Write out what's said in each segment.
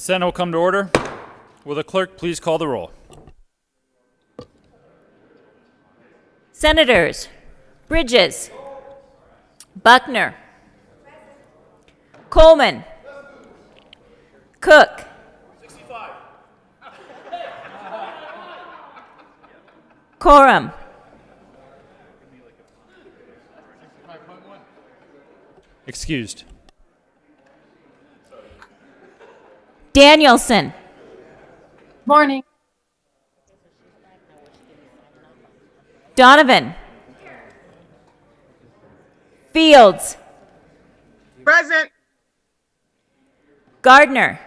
Senate will come to order. Will the clerk please call the roll? Senators Bridges, Buckner, Coleman, Cook, 65. Quorum, Excused. Danielson, Morning. Donovan, Fields, Present. Gardner,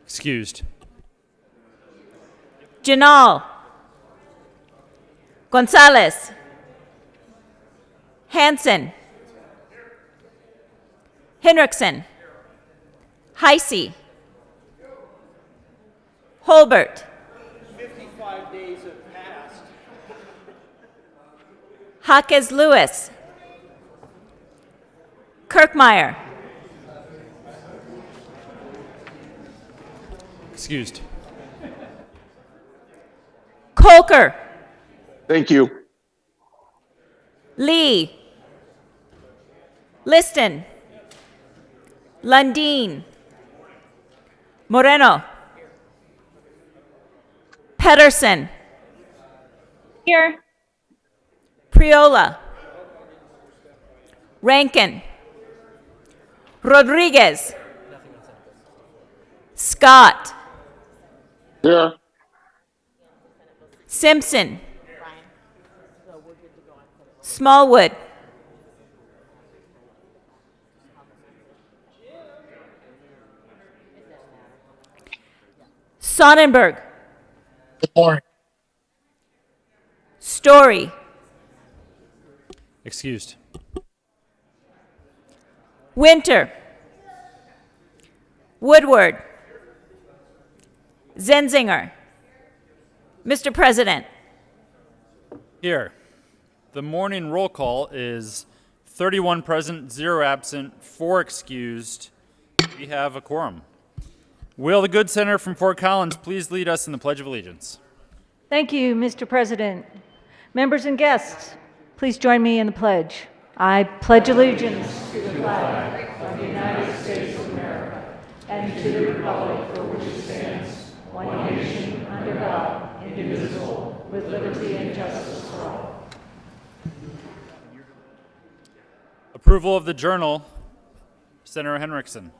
Excused. Janal, Gonzalez, Hanson, Henriksen, Heisey, Holbert, 55 days have passed. Hawkes Lewis, Kirkmeyer, Excused. Colker, Thank you. Lee, Liston, Lundin, Moreno, Pedersen, Here. Priola, Rankin, Rodriguez, Scott, Here. Simpson, Smallwood, Sonnenberg, Good morning. Story, Excused. Winter, Woodward, Zenzinger. Mr. President, Here. The morning roll call is 31 present, 0 absent, 4 excused. We have a quorum. Will the good senator from Fort Collins please lead us in the Pledge of Allegiance? Thank you, Mr. President. Members and guests, please join me in the pledge. I pledge allegiance to the flag of the United States of America and to the republic for which it stands, one nation, under God, indivisible, with liberty and justice for all. Approval of the journal, Senator Henriksen.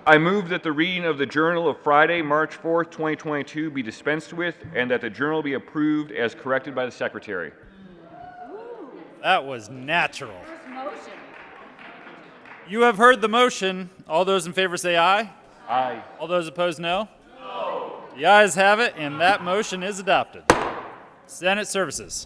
I move that the reading of the Journal of Friday, March 4th, 2022 be dispensed with and that the journal be approved as corrected by the Secretary. That was natural. You have heard the motion. All those in favor say aye. Aye. All those opposed, no? No. The ayes have it, and that motion is adopted. Senate Services.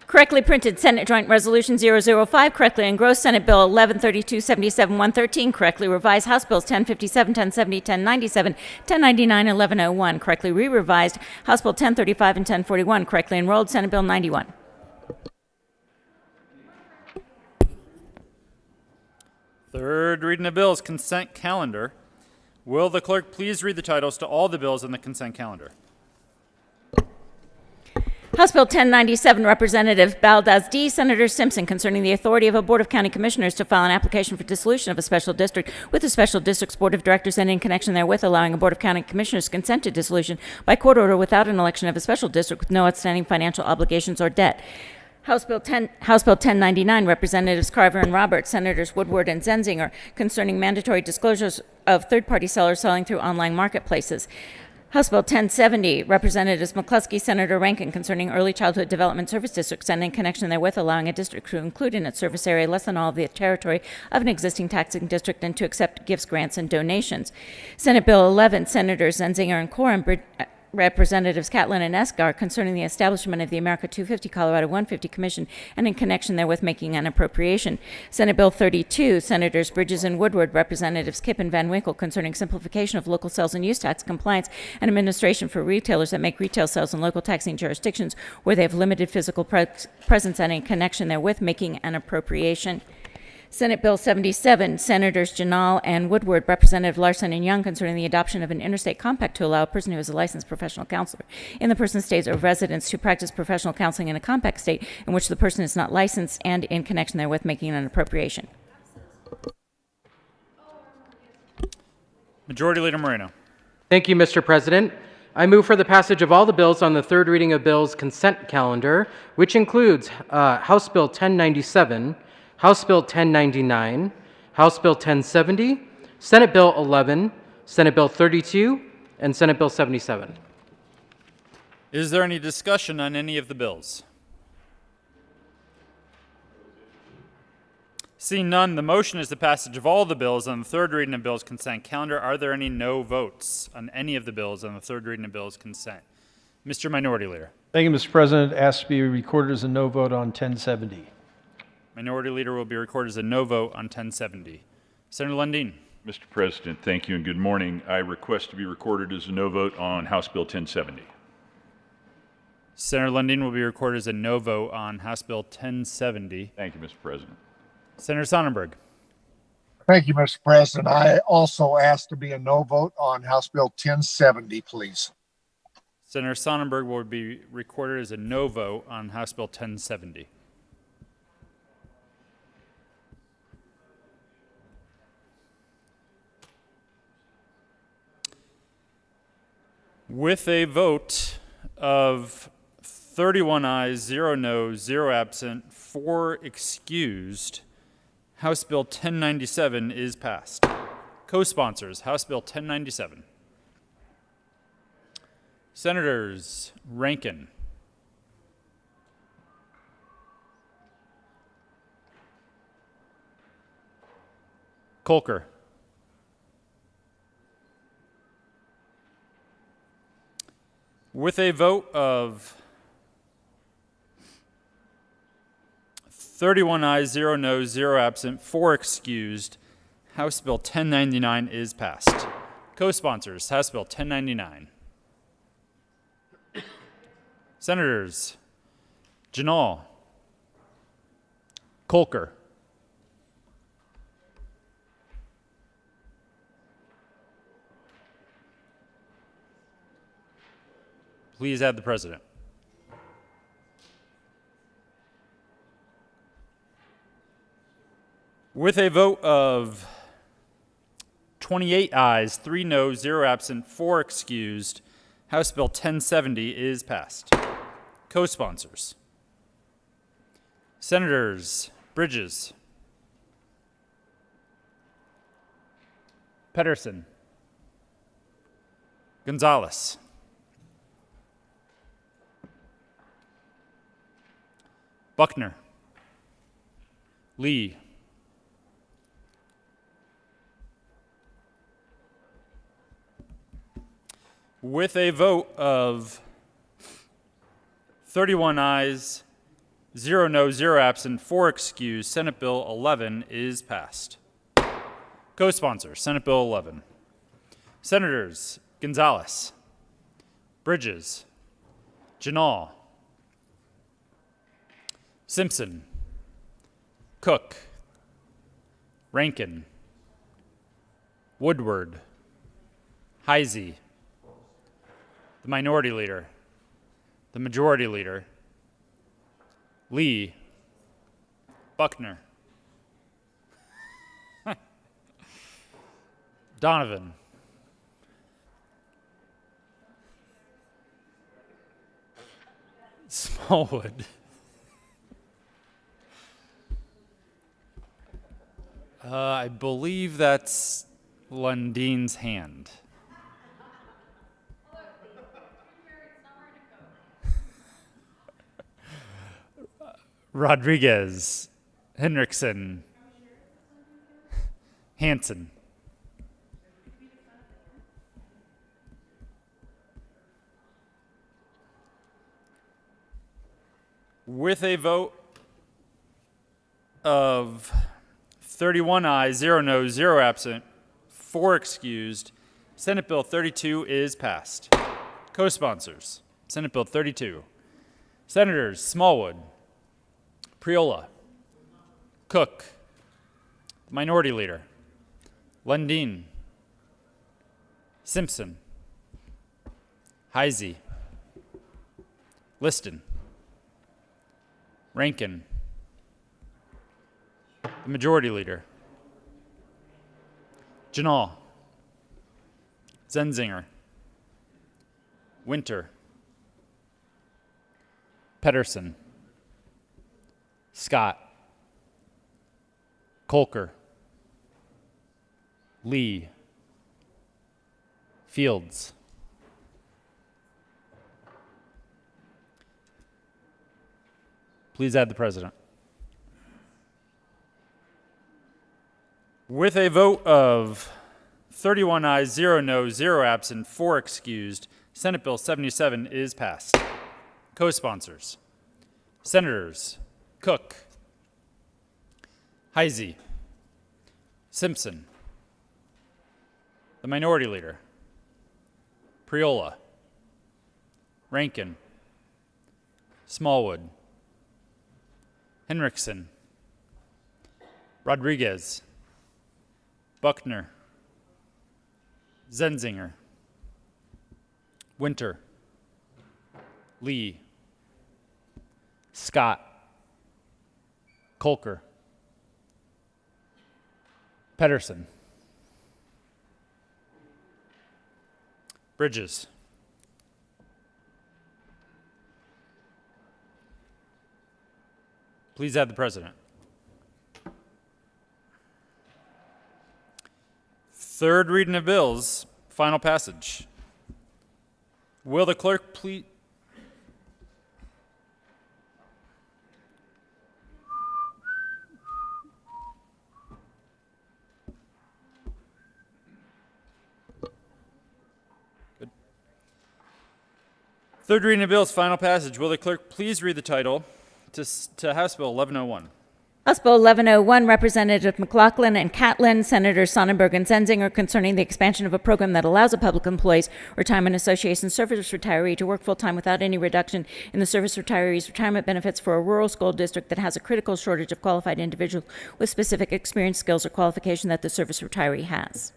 correctly printed Senate Joint Resolution 005, correctly engrossed Senate Bill 1132, 77, 113, correctly revised House Bills 1057, 1070, 1097, 1099, 1101, correctly re-revised House Bill 1035 and 1041, correctly enrolled Senate Bill 91. Third reading of bills, consent calendar. Will the clerk please read the titles to all the bills on the consent calendar? House Bill 1097, Representative Baldas D. Senator Simpson, concerning the authority of a Board of County Commissioners to file an application for dissolution of a special district with the special district's Board of Directors and in connection therewith allowing a Board of County Commissioners consent to dissolution by court order without an election of a special district with no outstanding financial obligations or debt. House Bill 1099, Representatives Carver and Roberts, Senators Woodward and Zenzinger, concerning mandatory disclosures of third-party sellers selling through online marketplaces. House Bill 1070, Representatives McCluskey, Senator Rankin, concerning early childhood development service districts and in connection therewith allowing a district to include in its service area less than all of the territory of an existing taxing district and to accept gifts, grants, and donations. Senate Bill 11, Senators Zenzinger and Coram, Representatives Catlin and Esgar concerning the establishment of the America 250 Colorado 150 Commission and in connection therewith making an appropriation. Senate Bill 32, Senators Bridges and Woodward, Representatives Kipp and Van Winkle concerning simplification of local sales and use tax compliance and administration for retailers that make retail sales in local taxing jurisdictions where they have limited physical presence and in connection therewith making an appropriation. Senate Bill 77, Senators Janal and Woodward, Representative Larson and Young concerning the adoption of an interstate compact to allow a person who is a licensed professional counselor in the person's state of residence to practice professional counseling in a compact state in which the person is not licensed and in connection therewith making an appropriation. Majority Leader Moreno. Thank you, Mr. President. I move for the passage of all the bills on the third reading of bills consent calendar, which includes House Bill 1097, House Bill 1099, House Bill 1070, Senate Bill 11, Senate Bill 32, and Senate Bill 77. Is there any discussion on any of the bills? Seeing none, the motion is the passage of all the bills on the third reading of bills consent calendar. Are there any no votes on any of the bills on the third reading of bills consent? Mr. Minority Leader. Thank you, Mr. President. Asked to be recorded as a no vote on 1070. Minority Leader will be recorded as a no vote on 1070. Senator Lundin. Mr. President, thank you and good morning. I request to be recorded as a no vote on House Bill 1070. Senator Lundin will be recorded as a no vote on House Bill 1070. Thank you, Mr. President. Senator Sonnenberg. Thank you, Mr. President. I also ask to be a no vote on House Bill 1070, please. Senator Sonnenberg will be recorded as a no vote on House Bill 1070. With a vote of 31 ayes, 0 noes, 0 absent, 4 excused, House Bill 1097 is passed. Co-sponsors, House Bill 1097. Senators Rankin, Kolker, with a vote of 31 ayes, 0 noes, 0 absent, 4 excused, House Bill 1099 is passed. Co-sponsors, House Bill 1099. Senators Janal, Kolker, please add the president. With a vote of 28 ayes, 3 noes, 0 absent, 4 excused, House Bill 1070 is passed. Co-sponsors. Senators Bridges, Pedersen, Gonzalez, Buckner, Lee, with a vote of 31 ayes, 0 no, 0 absent, 4 excused, Senate Bill 11 is passed. Co-sponsors, Senate Bill 11. Senators Gonzalez, Bridges, Janal, Simpson, Cook, Rankin, Woodward, Heisey, the Minority Leader, the Majority Leader, Lee, Buckner, Donovan, Smallwood, I believe that's Lundin's hand. Rodriguez, Henriksen, Hansen. With a vote of 31 ayes, 0 noes, 0 absent, 4 excused, Senate Bill 32 is passed. Co-sponsors, Senate Bill 32. Senators Smallwood, Priola, Cook, Minority Leader, Lundin, Simpson, Heisey, Liston, Rankin, the Majority Leader, Janal, Zenzinger, Winter, Pedersen, Scott, Kolker, Lee, Fields, please add the president. With a vote of 31 ayes, 0 noes, 0 absent, 4 excused, Senate Bill 77 is passed. Co-sponsors, Senators Cook, Heisey, Simpson, the Minority Leader, Priola, Rankin, Smallwood, Henriksen, Rodriguez, Buckner, Zenzinger, Winter, Lee, Scott, Kolker, Pedersen, Bridges, please add the president. Third reading of bills, final passage. Will the clerk please? Good. Third reading of bills, final passage. Will the clerk please read the title to House Bill 1101? House Bill 1101, Representative McLaughlin and Catlin, Senators Sonnenberg and Zenzinger, concerning the expansion of a program that allows a public employee's retirement association service retiree to work full-time without any reduction in the service retiree's retirement benefits for a rural school district that has a critical shortage of qualified individuals with specific experience, skills, or qualification that the service retiree has.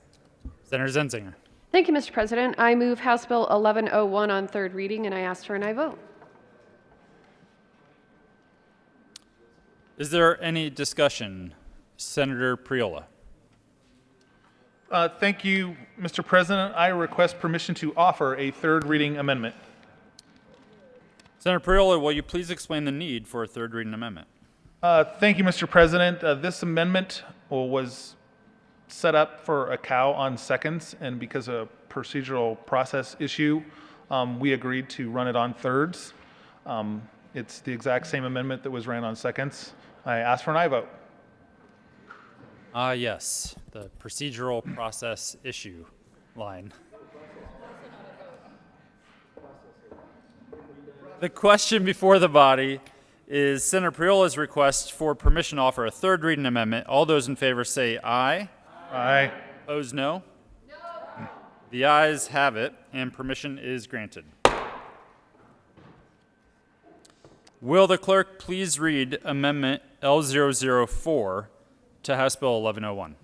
Senator Zenzinger. Thank you, Mr. President. I move House Bill 1101 on third reading, and I ask for an aye vote. Is there any discussion? Senator Priola. Thank you, Mr. President. I request permission to offer a third reading amendment. Senator Priola, will you please explain the need for a third reading amendment? Thank you, Mr. President. This amendment was set up for a cow on seconds, and because of a procedural process issue, we agreed to run it on thirds. It's the exact same amendment that was ran on seconds. I ask for an aye vote. Yes, the procedural process issue line. The question before the body is Senator Priola's request for permission to offer a third reading amendment. All those in favor say aye. Aye. Opposed, no? No. The ayes have it, and permission is granted. Will the clerk please read Amendment L004 to House Bill 1101?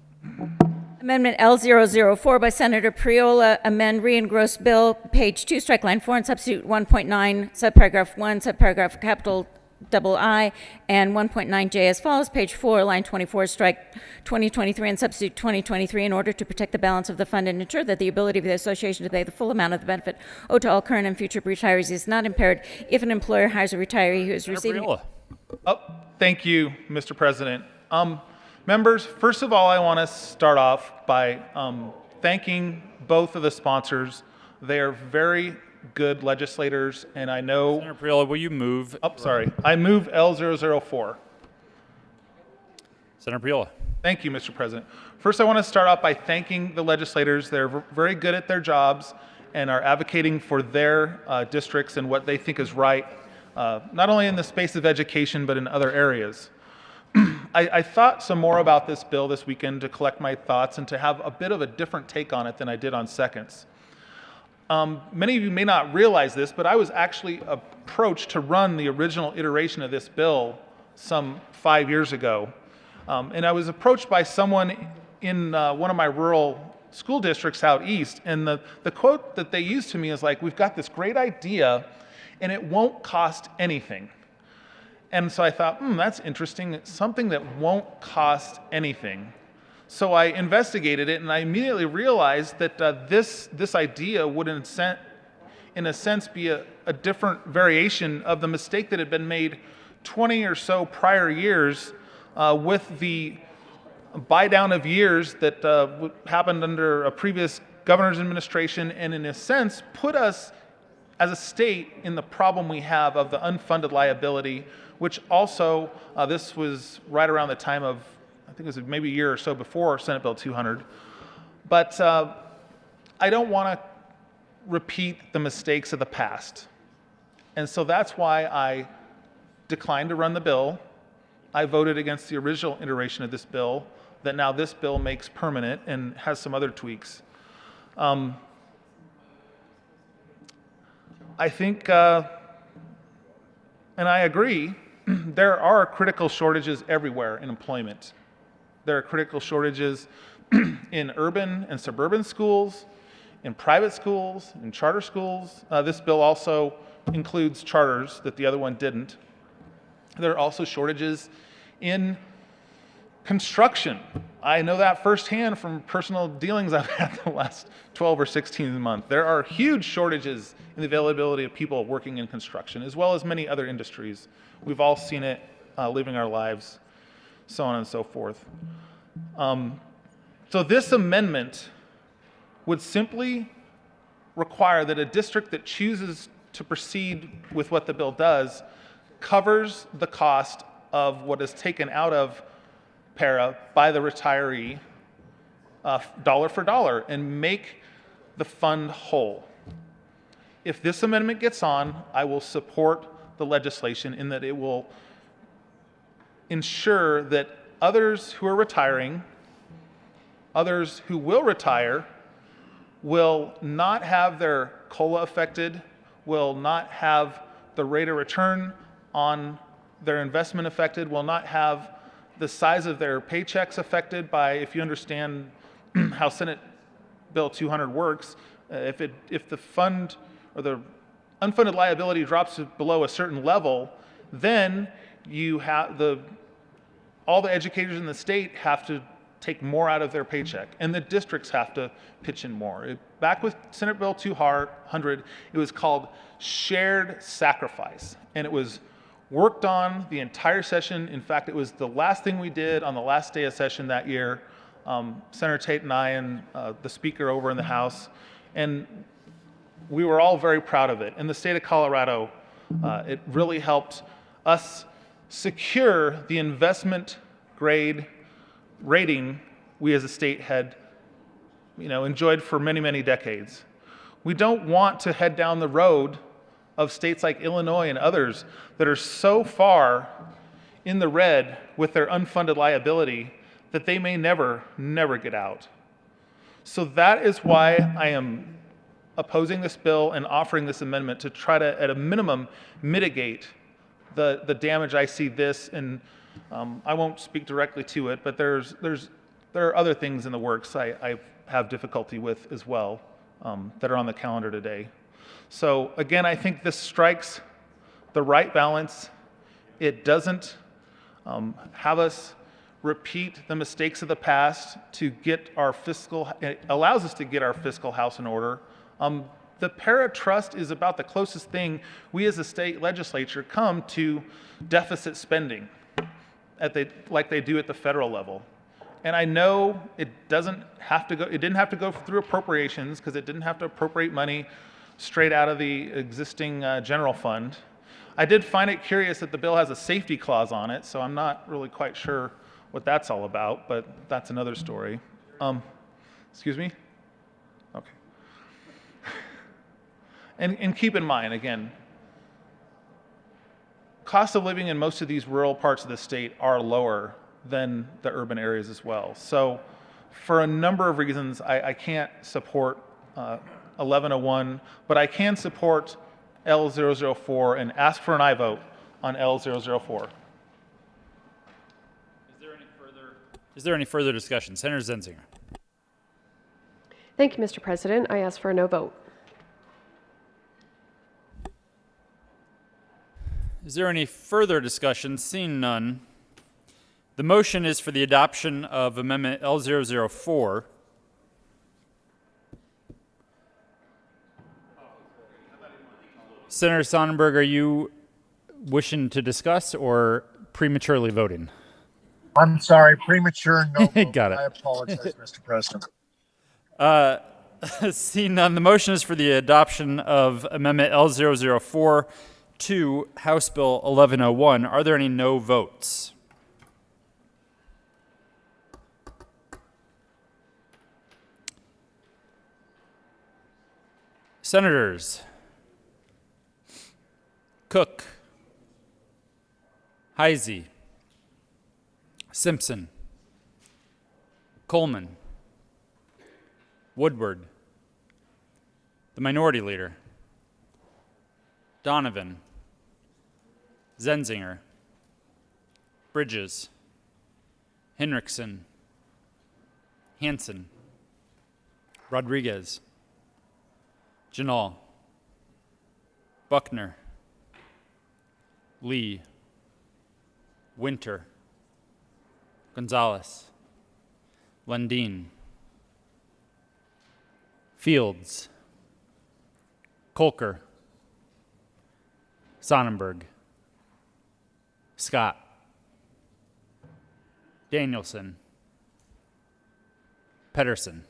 Amendment L004 by Senator Priola, amend re-engross bill, page 2, strike line 4, and substitute 1.9, subparagraph 1, subparagraph capital double I, and 1.9J as follows. Page 4, line 24, strike 2023 and substitute 2023 in order to protect the balance of the fund and ensure that the ability of the association to pay the full amount of the benefit owed to all current and future retirees is not impaired if an employer hires a retiree who is receiving... Priola. Thank you, Mr. President. Members, first of all, I want to start off by thanking both of the sponsors. They are very good legislators, and I know... Senator Priola, will you move? I move L004. Senator Priola. Thank you, Mr. President. First, I want to start off by thanking the legislators. They're very good at their jobs and are advocating for their districts and what they think is right. not only in the space of education, but in other areas. I thought some more about this bill this weekend to collect my thoughts and to have a bit of a different take on it than I did on seconds. Many of you may not realize this, but I was actually approached to run the original iteration of this bill some 5 years ago. And I was approached by someone in one of my rural school districts out east, and the quote that they used to me is like, "We've got this great idea, and it won't cost anything." And so I thought, that's interesting. It's something that won't cost anything. So I investigated it, and I immediately realized that this idea would, in a sense, be a different variation of the mistake that had been made 20 or so prior years with the buy down of years that happened under a previous governor's administration, and in a sense put us as a state in the problem we have of the unfunded liability, which also, this was right around the time of, I think it was maybe a year or so before Senate Bill 200. But I don't want to repeat the mistakes of the past. And so that's why I declined to run the bill. I voted against the original iteration of this bill that now this bill makes permanent and has some other tweaks. I think, and I agree, there are critical shortages everywhere in employment. There are critical shortages in urban and suburban schools, in private schools, in charter schools. This bill also includes charters that the other one didn't. There are also shortages in construction. I know that firsthand from personal dealings I've had the last 12 or 16 months. There are huge shortages in the availability of people working in construction, as well as many other industries. We've all seen it living our lives, so on and so forth. So this amendment would simply require that a district that chooses to proceed with what the bill does covers the cost of what is taken out of para by the retiree dollar for dollar and make the fund whole. If this amendment gets on, I will support the legislation in that it will ensure that others who are retiring, others who will retire, will not have their COLA affected, will not have the rate of return on their investment affected, will not have the size of their paychecks affected by, if you understand how Senate Bill 200 works, if the fund or the unfunded liability drops below a certain level, then you have all the educators in the state have to take more out of their paycheck, and the districts have to pitch in more. Back with Senate Bill 200, it was called shared sacrifice, and it was worked on the entire session. In fact, it was the last thing we did on the last day of session that year, Senator Tate and I and the speaker over in the House, and we were all very proud of it. In the state of Colorado, it really helped us secure the investment grade rating we as a state had enjoyed for many, many decades. We don't want to head down the road of states like Illinois and others that are so far in the red with their unfunded liability that they may never get out. So that is why I am opposing this bill and offering this amendment to try to, at a minimum, mitigate the damage I see this, and I won't speak directly to it, but there are other things in the works I have difficulty with as well that are on the calendar today. So again, I think this strikes the right balance. It doesn't have us repeat the mistakes of the past to get our fiscal, it allows us to get our fiscal house in order. The para trust is about the closest thing we as a state legislature come to deficit spending like they do at the federal level. And I know it didn't have to go through appropriations because it didn't have to appropriate money straight out of the existing general fund. I did find it curious that the bill has a safety clause on it, so I'm not really quite sure what that's all about, but that's another story. Excuse me? Okay. And keep in mind, again, cost of living in most of these rural parts of the state are lower than the urban areas as well. So for a number of reasons, I can't support 1101, but I can support L004 and ask for an aye vote on L004. Is there any further discussion? Senator Zenzinger. Thank you, Mr. President. I ask for a no vote. Is there any further discussion? Seeing none, the motion is for the adoption of Amendment L004. Senator Sonnenberg, are you wishing to discuss or prematurely voting? I'm sorry, premature no vote. Got it. I apologize, Mr. President. Seeing none, the motion is for the adoption of Amendment L004 to House Bill 1101. Are there any no votes? Senators Cook, Heisey, Simpson, Coleman, Woodward, the Minority Leader, Donovan, Zenzinger, Bridges, Henriksen, Hanson, Rodriguez, Janal, Buckner, Lee, Winter, Gonzalez, Lundin, Fields, Kolker, Sonnenberg, Scott, Danielson, Pedersen,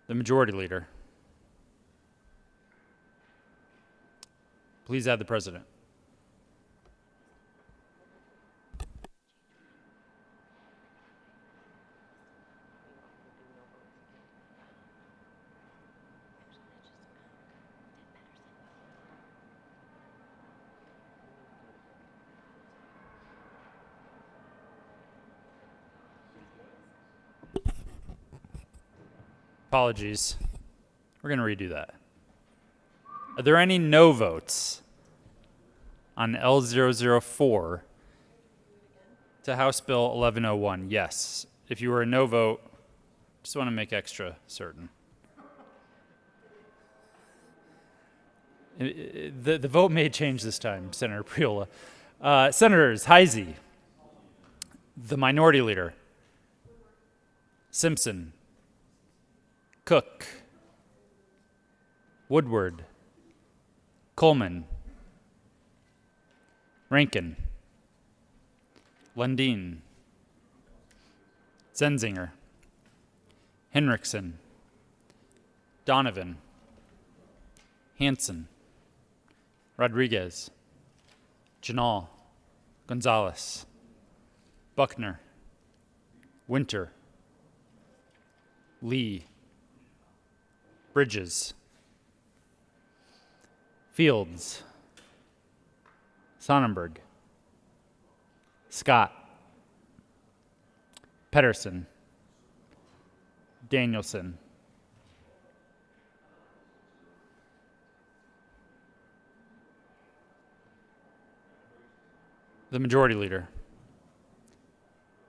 the Majority Leader. Please add the President. Apologies. We're going to redo that. Are there any no votes on L004 to House Bill 1101? Yes. If you were a no vote, just want to make extra certain. The vote may change this time, Senator Priola. Senators Heisey, the Minority Leader, Simpson, Cook, Woodward, Coleman, Rankin, Lundin, Zenzinger, Henriksen, Donovan, Hanson, Rodriguez, Janal, Gonzalez, Buckner, Winter, Lee, Bridges, Fields, Sonnenberg, Scott, Pedersen, Danielson, the Majority Leader.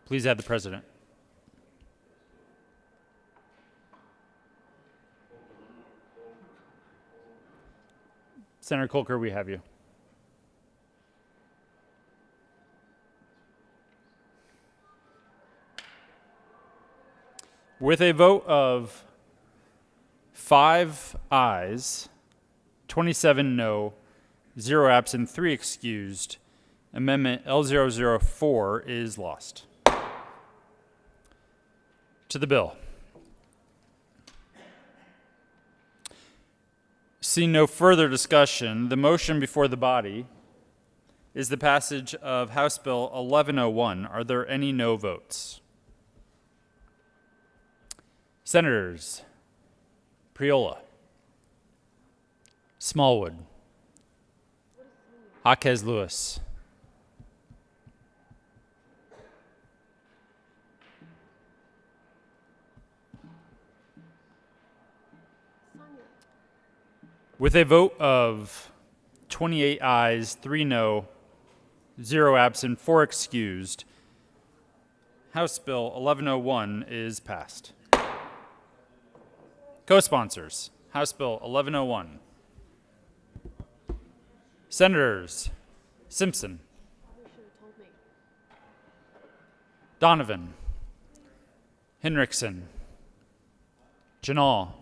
Please add the President. Senator Kolker, we have you. With a vote of 5 ayes, 27 no, 0 absent, 3 excused, Amendment L004 is lost. To the bill. Seeing no further discussion, the motion before the body is the passage of House Bill 1101. Are there any no votes? Senators Priola, Smallwood, Jaquez Lewis. With a vote of 28 ayes, 3 no, 0 absent, 4 excused, House Bill 1101 is passed. Co-sponsors, House Bill 1101. Senators Simpson, Donovan, Henriksen, Janal,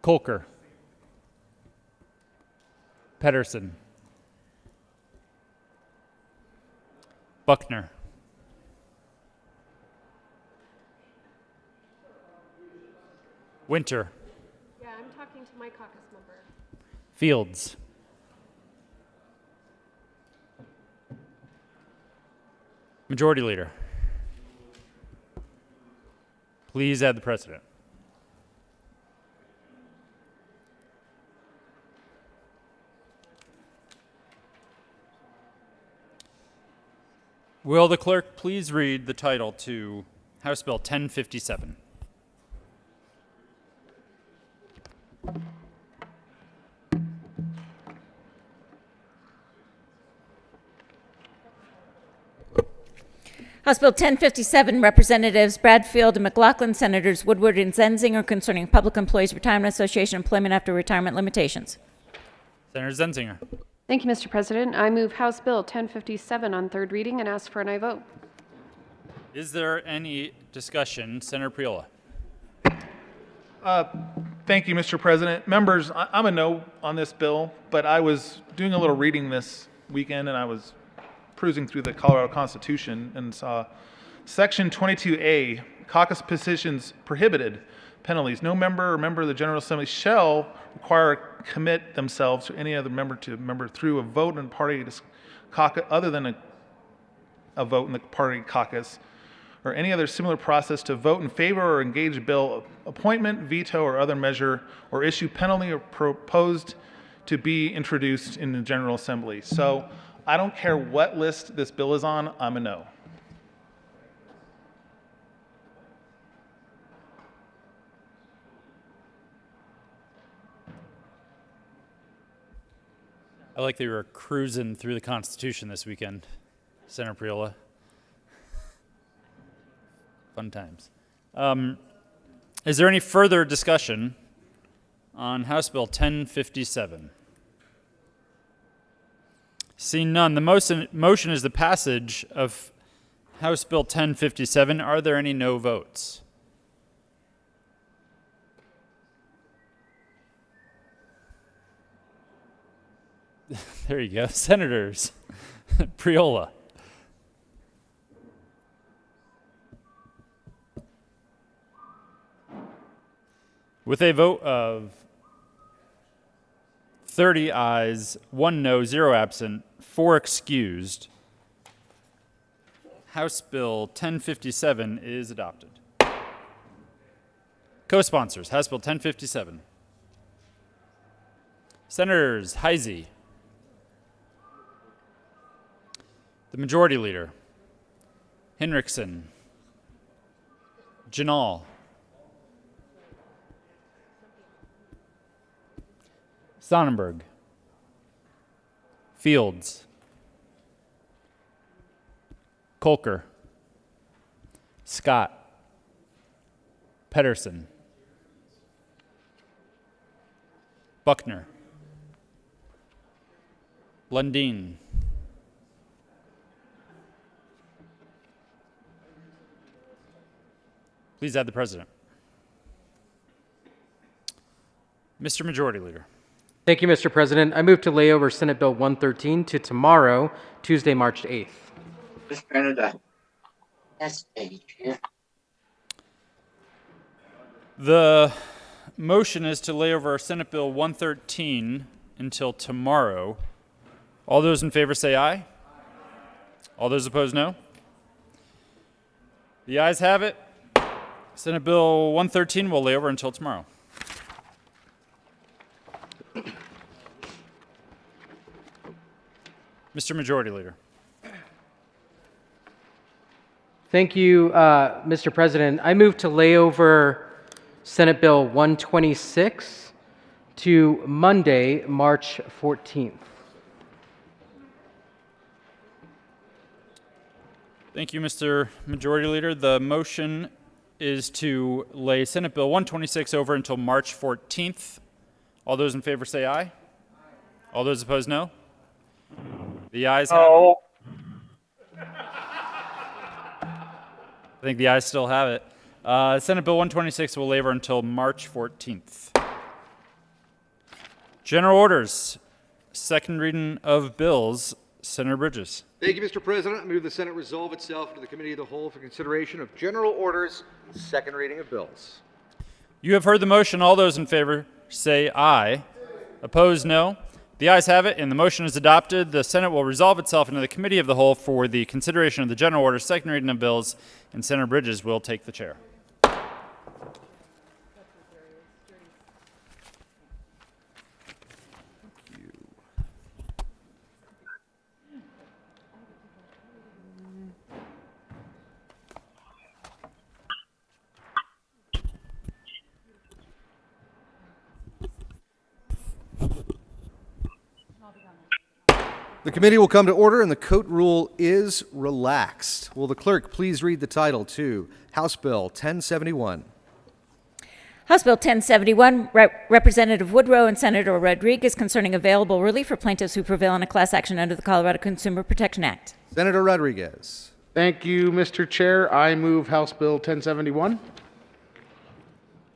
Kolker, Pedersen, Buckner, Winter, Yeah, I'm talking to my caucus member. Fields, Majority Leader. Please add the president. Will the clerk please read the title to House Bill 1057? House Bill 1057, Representatives Bradfield and McLaughlin, Senators Woodward and Zenzinger, concerning Public Employees Retirement Association employment after retirement limitations. Senator Zenzinger. Thank you, Mr. President. I move House Bill 1057 on third reading and ask for an aye vote. Is there any discussion? Senator Priola. Thank you, Mr. President. Members, I'm a no on this bill, but I was doing a little reading this weekend and I was cruising through the Colorado Constitution and saw Section 22A, caucus positions prohibited penalties. No member or member of the General Assembly shall require or commit themselves or any other member to member through a vote in party caucus other than a vote in the party caucus or any other similar process to vote in favor or engage a bill, appointment, veto, or other measure, or issue penalty or proposed to be introduced in the General Assembly. So I don't care what list this bill is on, I'm a no. I like that you were cruising through the Constitution this weekend, Senator Priola. Fun times. Is there any further discussion on House Bill 1057? Seeing none, the motion is the passage of House Bill 1057. Are there any no votes? There you go. Senators Priola, with a vote of 30 ayes, 1 no, 0 absent, 4 excused, House Bill 1057 is adopted. Co-sponsors, House Bill 1057. Senators Heisey, the Majority Leader, Henriksen, Janal, Sonnenberg, Fields, Kolker, Scott, Pedersen, Buckner, Lundin, please add the president. Mr. Majority Leader. Thank you, Mr. President. I move to lay over Senate Bill 113 to tomorrow, Tuesday, March 8th. Mr. Canada. That's page here. The motion is to lay over Senate Bill 113 until tomorrow. All those in favor say aye. All those opposed, no. The ayes have it. Senate Bill 113 will lay over until tomorrow. Mr. Majority Leader. Thank you, Mr. President. I move to lay over Senate Bill 126 to Monday, March 14th. Thank you, Mr. Majority Leader. The motion is to lay Senate Bill 126 over until March 14th. All those in favor say aye. All those opposed, no. The ayes have it. I think the ayes still have it. Senate Bill 126 will lay over until March 14th. General orders. Second reading of bills. Senator Bridges. Thank you, Mr. President. I move the Senate resolve itself to the Committee of the Whole for consideration of general orders, second reading of bills. You have heard the motion. All those in favor say aye. Opposed, no. The ayes have it, and the motion is adopted. The Senate will resolve itself into the Committee of the Whole for the consideration of the general orders, second reading of bills, and Senator Bridges will take the chair. The committee will come to order and the court rule is relaxed. Will the clerk please read the title to House Bill 1071? House Bill 1071, Representative Woodrow and Senator Rodriguez, concerning available relief for plaintiffs who prevail in a class action under the Colorado Consumer Protection Act. Senator Rodriguez. Thank you, Mr. Chair. I move House Bill 1071.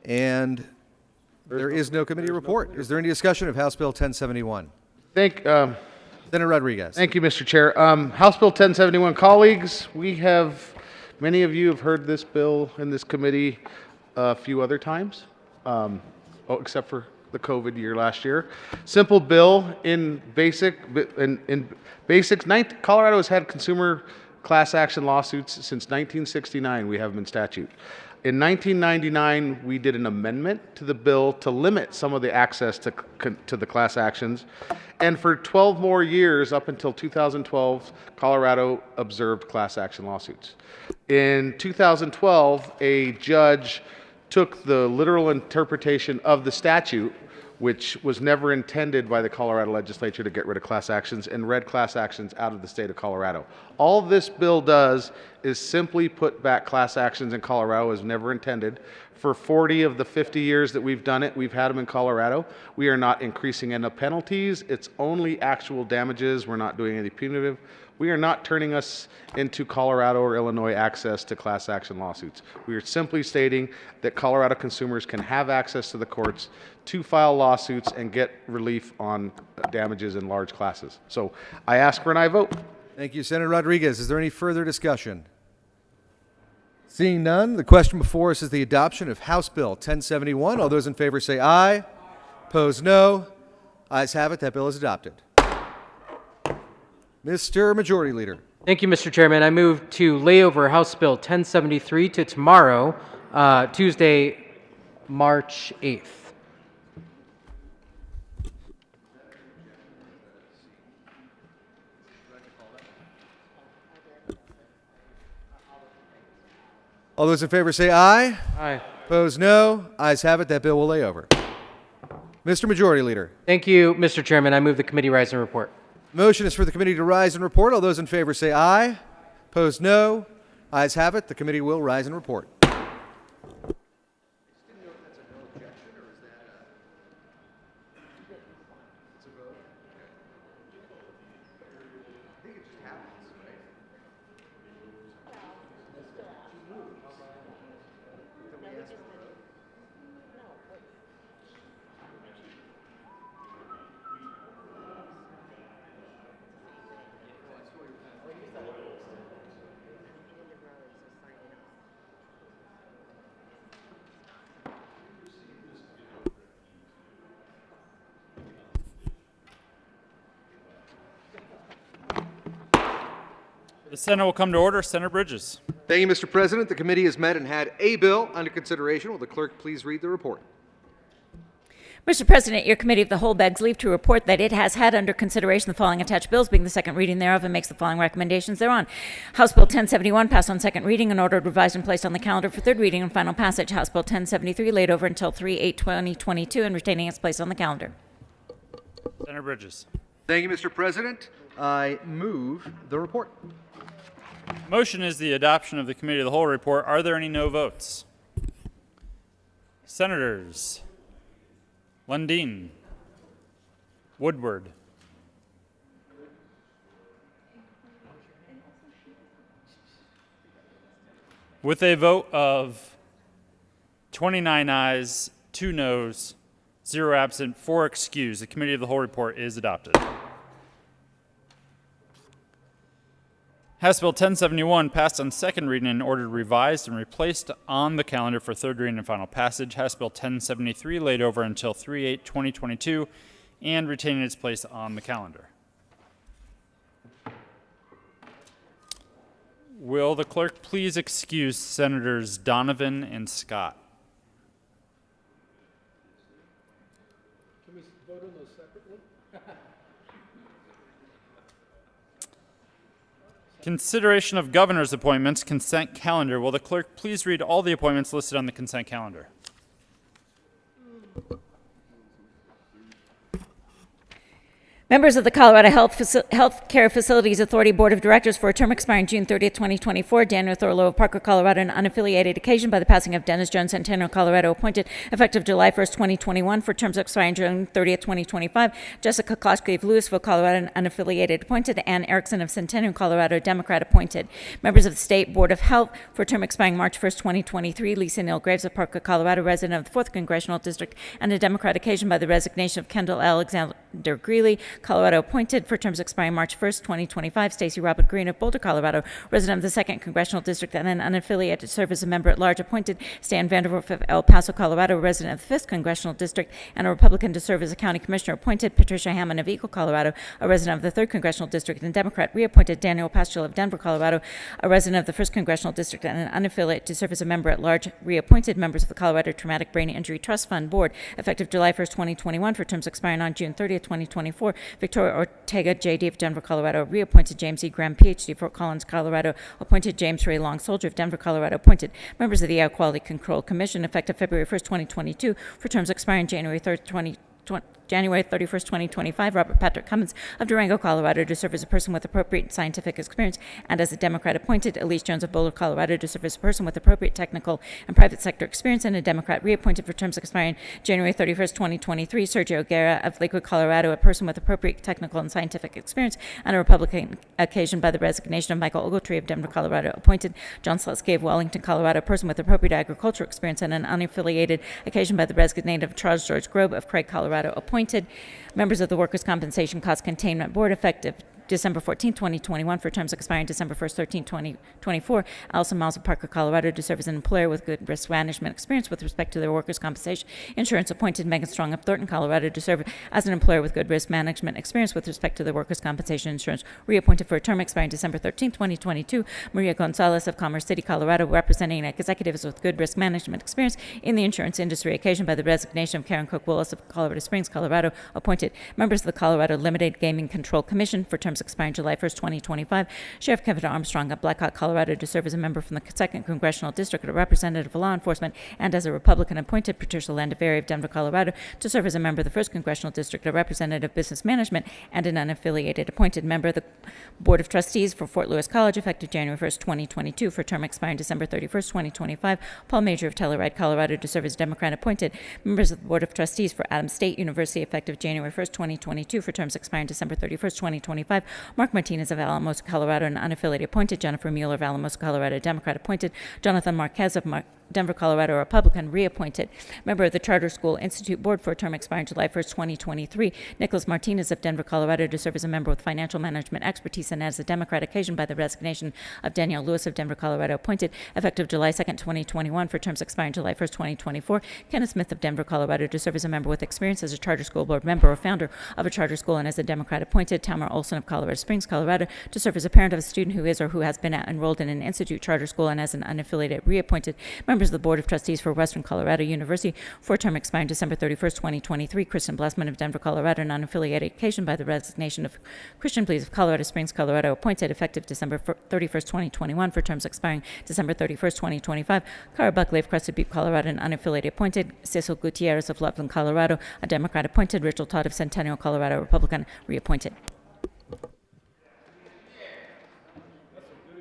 And there is no committee report. Is there any discussion of House Bill 1071? Senator Rodriguez. Thank you, Mr. Chair. House Bill 1071, colleagues, many of you have heard this bill in this committee a few other times, except for the COVID year last year. Simple bill in basics. Colorado has had consumer class action lawsuits since 1969. We have them in statute. In 1999, we did an amendment to the bill to limit some of the access to the class actions. And for 12 more years, up until 2012, Colorado observed class action lawsuits. In 2012, a judge took the literal interpretation of the statute, which was never intended by the Colorado legislature to get rid of class actions, and read class actions out of the state of Colorado. All this bill does is simply put back class actions in Colorado as never intended. For 40 of the 50 years that we've done it, we've had them in Colorado. We are not increasing any penalties. It's only actual damages. We're not doing any punitive. We are not turning us into Colorado or Illinois access to class action lawsuits. We are simply stating that Colorado consumers can have access to the courts to file lawsuits and get relief on damages in large classes. So I ask for an aye vote. Thank you, Senator Rodriguez. Is there any further discussion? Seeing none, the question before us is the adoption of House Bill 1071. All those in favor say aye. Opposed, no. Ayes have it. That bill is adopted. Mr. Majority Leader. Thank you, Mr. Chairman. I move to lay over House Bill 1073 to tomorrow, Tuesday, March 8th. All those in favor say aye. Aye. Opposed, no. Ayes have it. That bill will lay over. Mr. Majority Leader. Thank you, Mr. Chairman. I move the committee rise and report. Motion is for the committee to rise and report. All those in favor say aye. Opposed, no. Ayes have it. The committee will rise and report. The Senate will come to order. Senator Bridges. Thank you, Mr. President. The committee has met and had a bill under consideration. Will the clerk please read the report? Mr. President, your Committee of the Whole begs leave to report that it has had under consideration the following attached bills, being the second reading thereof, and makes the following recommendations thereon. House Bill 1071 passed on second reading and ordered revised and placed on the calendar for third reading and final passage. House Bill 1073 laid over until 3/8/2022 and retaining its place on the calendar. Senator Bridges. Thank you, Mr. President. I move the report. Motion is the adoption of the Committee of the Whole report. Are there any no votes? Senators Lundin, Woodward, with a vote of 29 ayes, 2 noes, 0 absent, 4 excused, the Committee of the Whole report is adopted. House Bill 1071 passed on second reading and ordered revised and replaced on the calendar for third reading and final passage. House Bill 1073 laid over until 3/8/2022 and retaining its place on the calendar. Will the clerk please excuse Senators Donovan and Scott? Can we vote on those separately? Consideration of governor's appointments, consent calendar. Will the clerk please read all the appointments listed on the consent calendar? Members of the Colorado Health Care Facilities Authority Board of Directors for a term expiring June 30th, 2024. Daniel Thurlow of Parker, Colorado, an unaffiliated occasion by the passing of Dennis Jones, Centennial, Colorado, appointed effective July 1st, 2021 for terms expiring June 30th, 2025. Jessica Kloschke of Louisville, Colorado, an unaffiliated appointed. Ann Erickson of Centennial, Colorado, Democrat, appointed. Members of the State Board of Health for a term expiring March 1st, 2023. Lisa Neal Graves of Parker, Colorado, resident of the 4th Congressional District, and a Democrat, occasion by the resignation of Kendall Alexander Greeley, Colorado, appointed for terms expiring March 1st, 2025. Stacy Robert Green of Boulder, Colorado, resident of the 2nd Congressional District and an unaffiliated to serve as a member at large, appointed. Stan Vanderwerf of El Paso, Colorado, resident of the 5th Congressional District and a Republican to serve as a county commissioner, appointed. Patricia Hammond of Eagle, Colorado, a resident of the 3rd Congressional District and Democrat, reappointed. Daniel Paschal of Denver, Colorado, a resident of the 1st Congressional District and an unaffiliated to serve as a member at large, reappointed. Members of the Colorado Traumatic Brain Injury Trust Fund Board, effective July 1st, 2021 for terms expiring on June 30th, 2024. Victoria Ortega, J.D. of Denver, Colorado, reappointed. James E. Graham, Ph.D., Fort Collins, Colorado, appointed. James Ray Long, Soldier of Denver, Colorado, appointed. Members of the Air Quality Control Commission, effective February 1st, 2022, for terms expiring January 31st, 2025, Robert Patrick Cummins of Durango, Colorado, to serve as a person with appropriate scientific experience and as a Democrat, appointed. Elise Jones of Boulder, Colorado, to serve as a person with appropriate technical and private sector experience and a Democrat, reappointed for terms expiring January 31st, 2023. Sergio Guerra of Lakewood, Colorado, a person with appropriate technical and scientific experience and a Republican, occasioned by the resignation of Michael Ogletree of Denver, Colorado, appointed. John Slutsky of Wellington, Colorado, a person with appropriate agricultural experience and an unaffiliated, occasioned by the resignation of Charles George Grobe of Craig, Colorado, appointed. Members of the Workers' Compensation Cost Containment Board, effective December 14, 2021, for terms expiring December 1st, 2024. Allison Miles of Parker, Colorado, to serve as an employer with good risk management experience with respect to their workers' compensation insurance, appointed. Megan Strong of Thornton, Colorado, to serve as an employer with good risk management experience with respect to their workers' compensation insurance, reappointed for a term expiring December 13, 2022. Maria Gonzalez of Commerce City, Colorado, representing executives with good risk management experience in the insurance industry, occasioned by the resignation of Karen Cook Willis of Colorado Springs, Colorado, appointed. Members of the Colorado Limited Gaming Control Commission for terms expiring July 1st, 2025. Sheriff Kevin Armstrong of Blackhawk, Colorado, to serve as a member from the 2nd Congressional District, a representative of law enforcement, and as a Republican, appointed. Patricia Landaveri of Denver, Colorado, to serve as a member of the 1st Congressional District, a representative of business management, and an unaffiliated appointed. Member of the Board of Trustees for Fort Lewis College, effective January 1st, 2022, for a term expiring December 31st, 2025. Paul Major of Telluride, Colorado, to serve as Democrat, appointed. Members of the Board of Trustees for Adams State University, effective January 1st, 2022, for terms expiring December 31st, 2025. Mark Martinez of Alamosa, Colorado, an unaffiliated, appointed. Jennifer Mueller of Alamosa, Colorado, Democrat, appointed. Jonathan Marquez of Denver, Colorado, Republican, reappointed. Member of the Charter School Institute Board for a term expiring July 1st, 2023. Nicholas Martinez of Denver, Colorado, to serve as a member with financial management expertise and as a Democrat, occasioned by the resignation of Danielle Lewis of Denver, Colorado, appointed. Effective July 2nd, 2021, for terms expiring July 1st, 2024. Kenneth Smith of Denver, Colorado, to serve as a member with experience as a charter school board member or founder of a charter school and as a Democrat, appointed. Tamara Olson of Colorado Springs, Colorado, to serve as a parent of a student who is or who has been enrolled in an institute charter school and as an unaffiliated reappointed members of the Board of Trustees for Western Colorado University for a term expiring December 31st, 2023. Kristen Blessman of Denver, Colorado, non-affiliated occasion by the resignation of Christian Blees of Colorado Springs, Colorado, appointed effective December 31st, 2021 for terms expiring December 31st, 2025. Cara Buckley of Crested Butte, Colorado, an unaffiliated appointed. Cecil Gutierrez of Loveland, Colorado, a Democrat appointed. Rachel Todd of Centennial, Colorado, Republican, reappointed.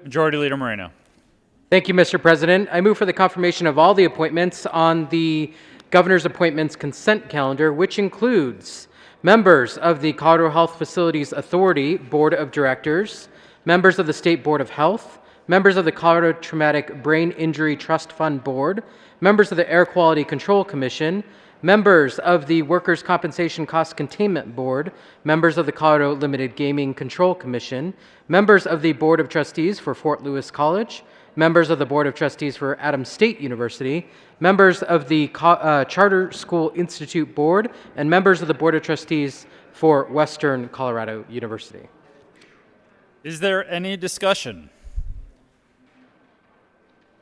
Majority Leader Moreno. Thank you, Mr. President. I move for the confirmation of all the appointments on the Governor's Appointments Consent Calendar, which includes members of the Colorado Health Facilities Authority Board of Directors, members of the State Board of Health, members of the Colorado Traumatic Brain Injury Trust Fund Board, members of the Air Quality Control Commission, members of the Workers' Compensation Cost Containment Board, members of the Colorado Limited Gaming Control Commission, members of the Board of Trustees for Fort Lewis College, members of the Board of Trustees for Adams State University, members of the Charter School Institute Board, and members of the Board of Trustees for Western Colorado University. Is there any discussion?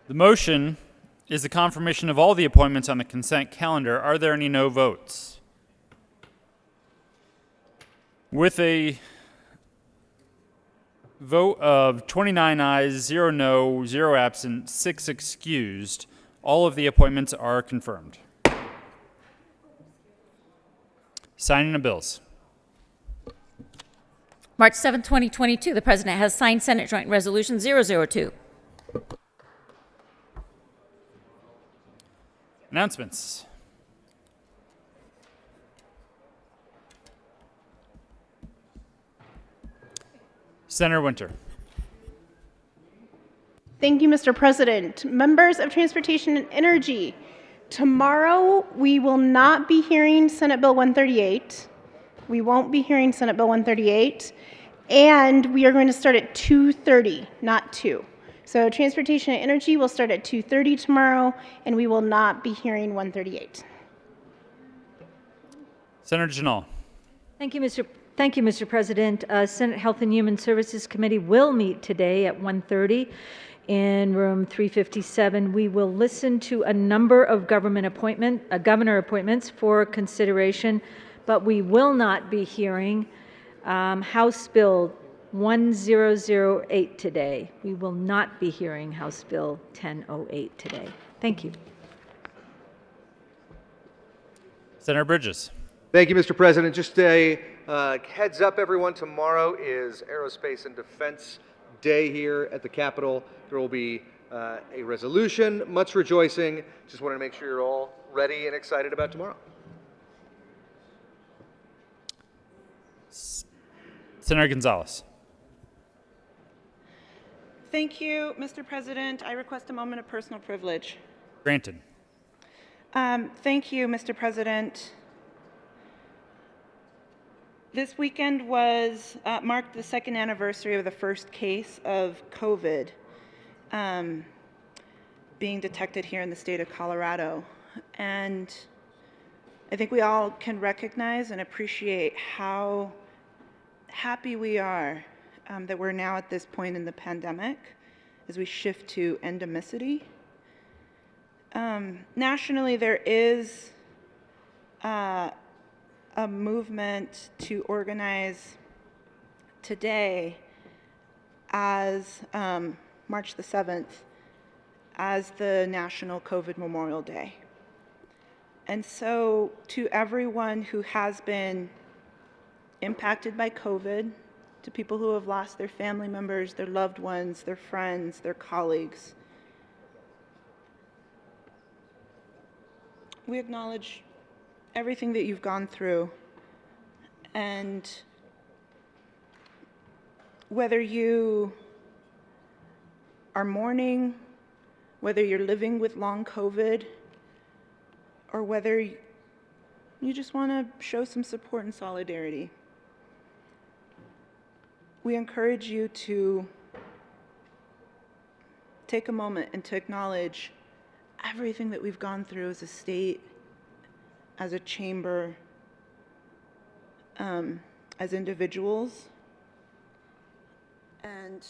The motion is the confirmation of all the appointments on the consent calendar. Are there any no votes? With a vote of 29 ayes, 0 no, 0 absent, 6 excused, all of the appointments are confirmed. Signing of bills. March 7, 2022, the President has signed Senate Joint Resolution 002. Announcements. Senator Winter. Thank you, Mr. President. Members of Transportation and Energy, tomorrow we will not be hearing Senate Bill 138. We won't be hearing Senate Bill 138, and we are going to start at 2:30, not 2. So Transportation and Energy will start at 2:30 tomorrow, and we will not be hearing 138. Senator Janal. Thank you, Mr. President. Senate Health and Human Services Committee will meet today at 1:30 in room 357. We will listen to a number of governor appointments for consideration, but we will not be hearing House Bill 1008 today. We will not be hearing House Bill 1008 today. Thank you. Senator Bridges. Thank you, Mr. President. Just a heads up, everyone. Tomorrow is Aerospace and Defense Day here at the Capitol. There will be a resolution, much rejoicing. Just wanted to make sure you're all ready and excited about tomorrow. Senator Gonzalez. Thank you, Mr. President. I request a moment of personal privilege. Granted. Thank you, Mr. President. This weekend marked the second anniversary of the first case of COVID being detected here in the state of Colorado. And I think we all can recognize and appreciate how happy we are that we're now at this point in the pandemic as we shift to endemicity. Nationally, there is a movement to organize today as March the 7th as the National COVID Memorial Day. And so to everyone who has been impacted by COVID, to people who have lost their family members, their loved ones, their friends, their colleagues, we acknowledge everything that you've gone through. And whether you are mourning, whether you're living with long COVID, or whether you just want to show some support and solidarity, we encourage you to take a moment and to acknowledge everything that we've gone through as a state, as a chamber, as individuals, And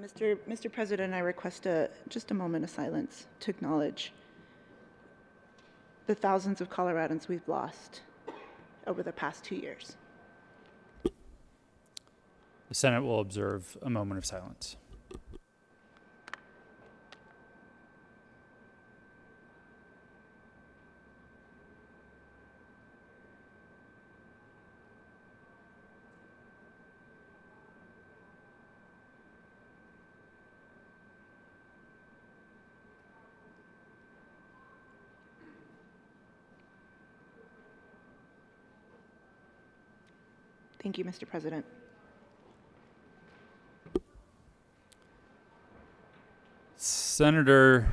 Mr. President, I request just a moment of silence to acknowledge the thousands of Coloradans we've lost over the past 2 years. The Senate will observe a moment of silence. Thank you, Mr. President. Senator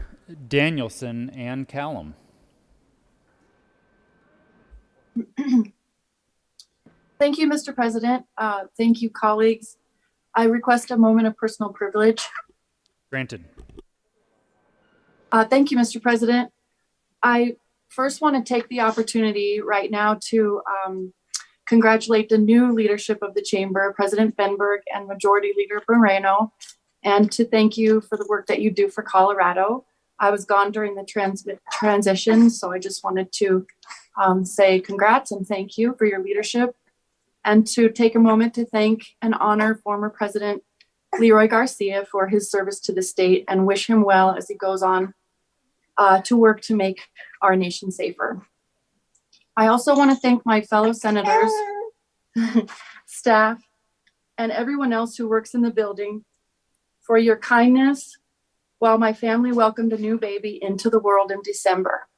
Danielson and Callum. Thank you, Mr. President. Thank you, colleagues. I request a moment of personal privilege. Granted. Thank you, Mr. President. I first want to take the opportunity right now to congratulate the new leadership of the chamber, President Fenberg and Majority Leader Moreno, and to thank you for the work that you do for Colorado. I was gone during the transition, so I just wanted to say congrats and thank you for your leadership, and to take a moment to thank and honor former President Leroy Garcia for his service to the state and wish him well as he goes on to work to make our nation safer. I also want to thank my fellow senators, staff, and everyone else who works in the building for your kindness while my family welcomed a new baby into the world in December.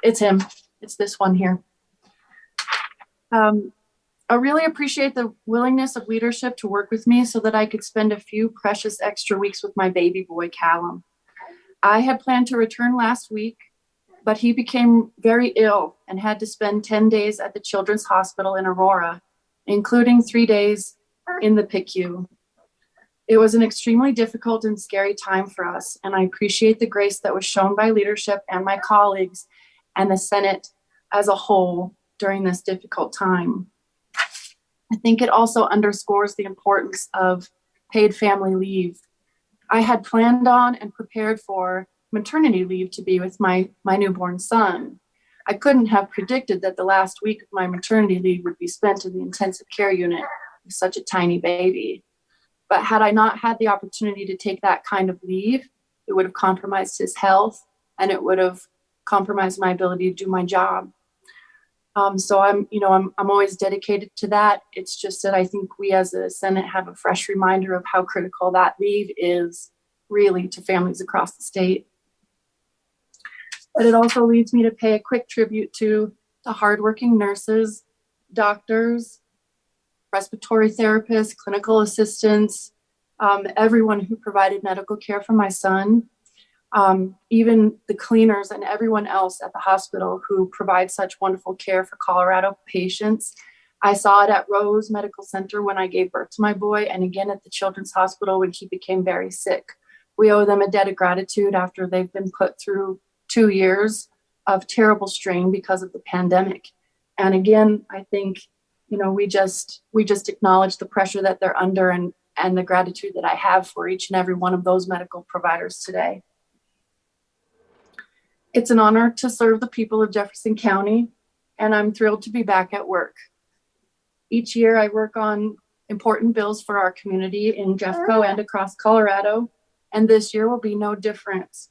It's him. It's this one here. I really appreciate the willingness of leadership to work with me so that I could spend a few precious extra weeks with my baby boy, Callum. I had planned to return last week, but he became very ill and had to spend 10 days at the Children's Hospital in Aurora, including 3 days in the PICU. It was an extremely difficult and scary time for us, and I appreciate the grace that was shown by leadership and my colleagues and the Senate as a whole during this difficult time. I think it also underscores the importance of paid family leave. I had planned on and prepared for maternity leave to be with my newborn son. I couldn't have predicted that the last week of my maternity leave would be spent in the intensive care unit with such a tiny baby. But had I not had the opportunity to take that kind of leave, it would have compromised his health and it would have compromised my ability to do my job. So I'm always dedicated to that. It's just that I think we as a Senate have a fresh reminder of how critical that leave is really to families across the state. But it also leads me to pay a quick tribute to the hardworking nurses, doctors, respiratory therapists, clinical assistants, everyone who provided medical care for my son, even the cleaners and everyone else at the hospital who provide such wonderful care for Colorado patients. I saw it at Rose Medical Center when I gave birth to my boy, and again at the Children's Hospital when he became very sick. We owe them a debt of gratitude after they've been put through 2 years of terrible strain because of the pandemic. And again, I think, we just acknowledge the pressure that they're under and the gratitude that I have for each and every one of those medical providers today. It's an honor to serve the people of Jefferson County, and I'm thrilled to be back at work. Each year I work on important bills for our community in Jeffco and across Colorado, and this year will be no different.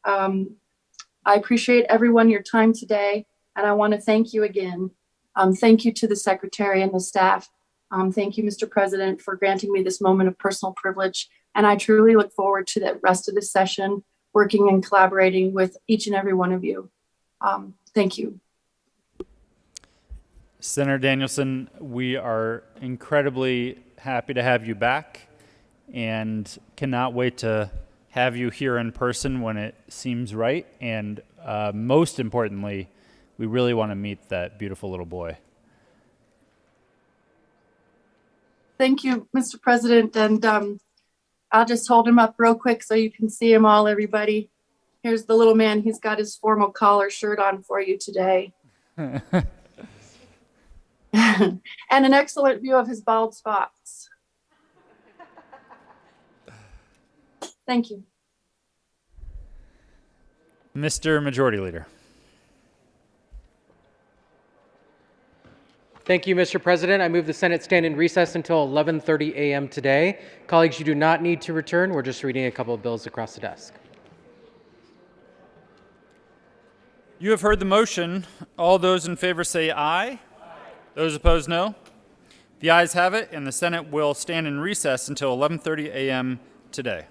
I appreciate everyone your time today, and I want to thank you again. Thank you to the Secretary and the staff. Thank you, Mr. President, for granting me this moment of personal privilege, and I truly look forward to the rest of this session, working and collaborating with each and every one of you. Thank you. Senator Danielson, we are incredibly happy to have you back and cannot wait to have you here in person when it seems right. And most importantly, we really want to meet that beautiful little boy. Thank you, Mr. President. And I'll just hold him up real quick so you can see him all, everybody. Here's the little man. He's got his formal collar shirt on for you today. And an excellent view of his bald spots. Thank you. Mr. Majority Leader. Thank you, Mr. President. I move the Senate stand in recess until 11:30 a.m. today. Colleagues, you do not need to return. We're just reading a couple of bills across the desk. You have heard the motion. All those in favor say aye. Those opposed, no. The ayes have it, and the Senate will stand in recess until 11:30 a.m. today.